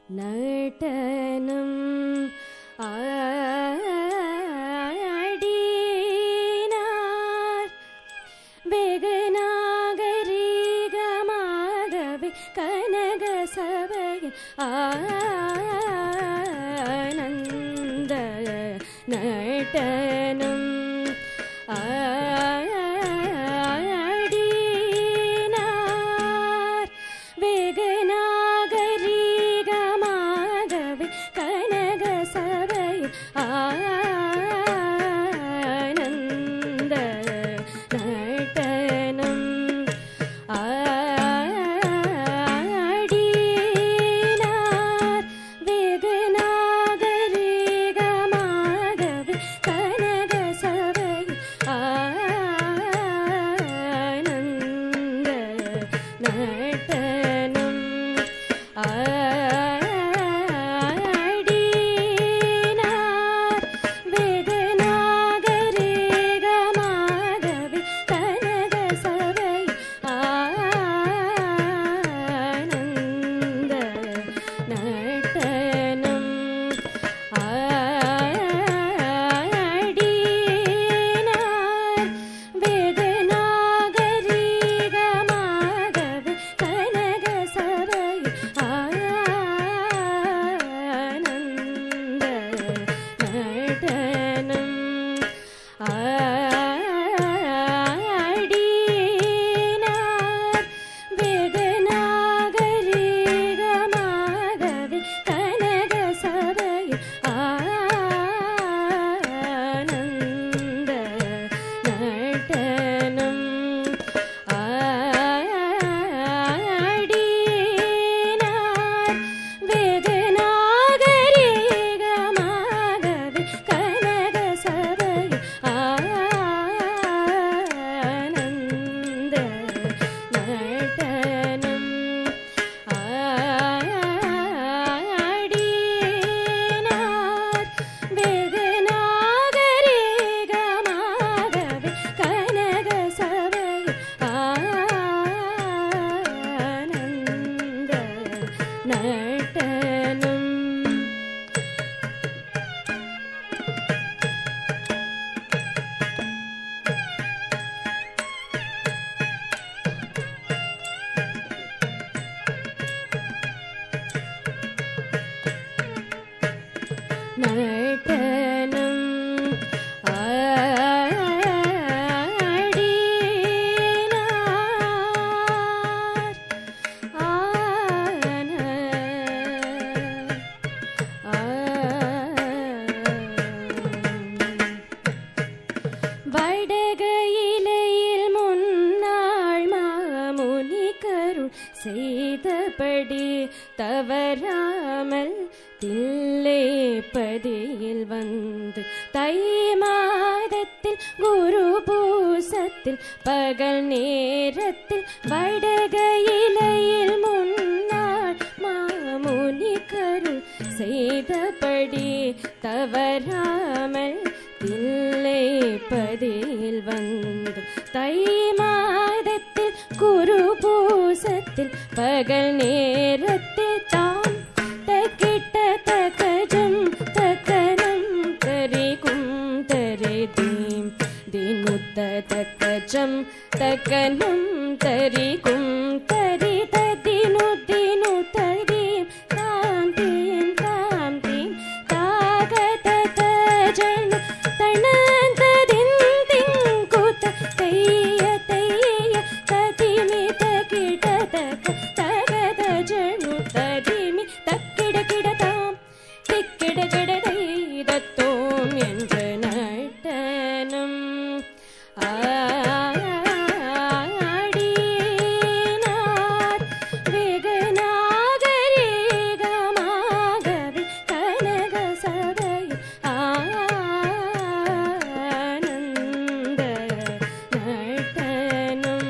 நடனம் ஆடினார் வெகு நாகரிகமாகவே கனக சபையில் ஆனந்த நடனம் ஆடினார் வெகு நாகரிகமாகவே கனக சபையில் ஆனந்த நடனம் ஆடினார் வெகு நாகரிகமாகவே கனக சபையில் ஆனந்த நடனம் ஆடினார் வெகு நாகரிகமாகவே கனக சபையில் ஆனந்த நடனம் ஆடினார் வெகு நாகரிகமாகவே கனக சபையில் ஆனந்த நடனம் ஆடினார் வெகு நாகரிகமாகவே கனக சபையில் ஆனந்த நடனம் ஆடினார் வெகு நாகரிகமாகவே கனக சபையில் ஆனந்த நடனம் ஆடினார் வெகு நாகரிகமாகவே கனக சபையில் ஆனந்த நடனம் நடனம் வடகையிலையில் முன்னாள் மாமுனிகருள் செய்தபடி தவறாமல் தில்லைப்பதியில் வந்து தை மாதத்தில் குரு பூசத்தில் பகல் நேரத்தில் வடகையிலையில் முன்னாள் மாமுனிகருள் செய்தபடி தவறாமல் தில்லைப்பதியில் வந்து தை மாதத்தில் குரு பூசத்தில் பகல் நேரத்தில் தாம் தக்கிட்ட தக்கஜம் தக்கனம் தரிகும் தரிதீம் தினுத்த தக்கஜம் தக்கனம் தரிகும் தரி ததினு தினு தரீம் தாம் தீம் தாகத தஜன தனந்ததின் திங்குத தைய தைய ததிமி தகிட தக தகத ஜனு ததிமி தக்கிட கிடதாம் திக்கிட கிடதை தத்தோம் என்ற நடனம் ஆடினார் வெகு நாகரிகமாகவே கனக சபையில் ஆனந்த நடனம்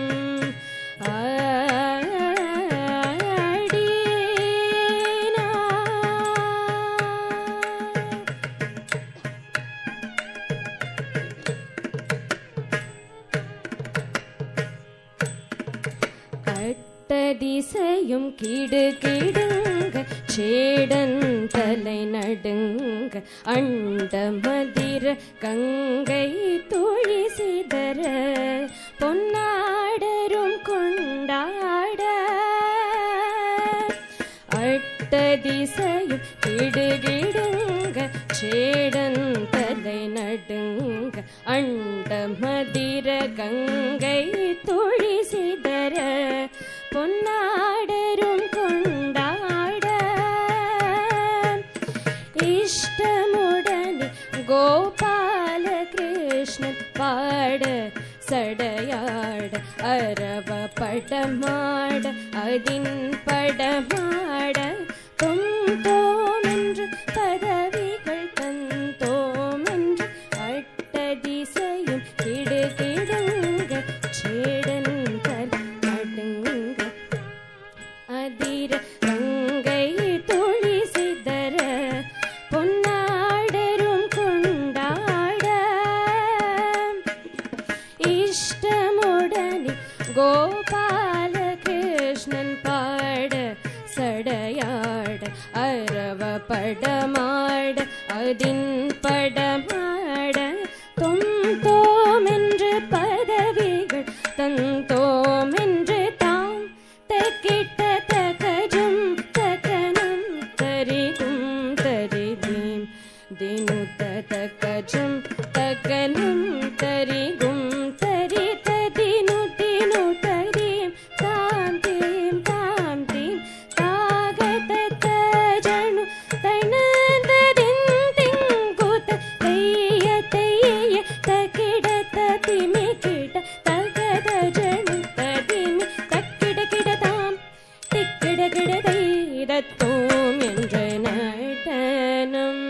கட்ட திசையும் கிடு கிடுங்க சேடன் தலை நடுங்க அண்ட மதிர கங்கை துழி சிதற பொன்னாடரும் கொண்டாட அட்ட திசையும் கிடுகிடுங்க சேடன் தலை நடுங்க அண்ட மதிர கங்கை துழி சிதற பொன்னாடரும் கொண்டாட இஷ்டமுடனே கோபால கிருஷ்ணன் பாட சடையாட அரவ படமாட அதின் படமாட தொந்தோமென்று பதவிகள் தந்தோமென்று அட்ட திசையும் கிடுகிடுங்க சேடன் தல் நடுங்க அதிர கங்கை துழி சிதற பொன்னாடரும் கொண்டாட இஷ்டமுடனே கோபால கிருஷ்ணன் பாட சடையாட அரவ படமாட அதின் படமாட தொந்தோமென்று பதவிகள் தந்தோமென்று தாம் தக்கிட்ட தகஜம் தகனம் தரிகும் தரிதீம் தினுத தகஜம் தகனம் தரிகும் தரித தினு தினு தரீம் தாம் தீம் தாகத தஜனு தைனந்ததின் திங்குத தைய தைய தகிட ததிமி கிட தகத ஜனு ததிமி தக்கிட கிட தாம் திக்கிட கிட தைதத்தோம் என்ற நடனம்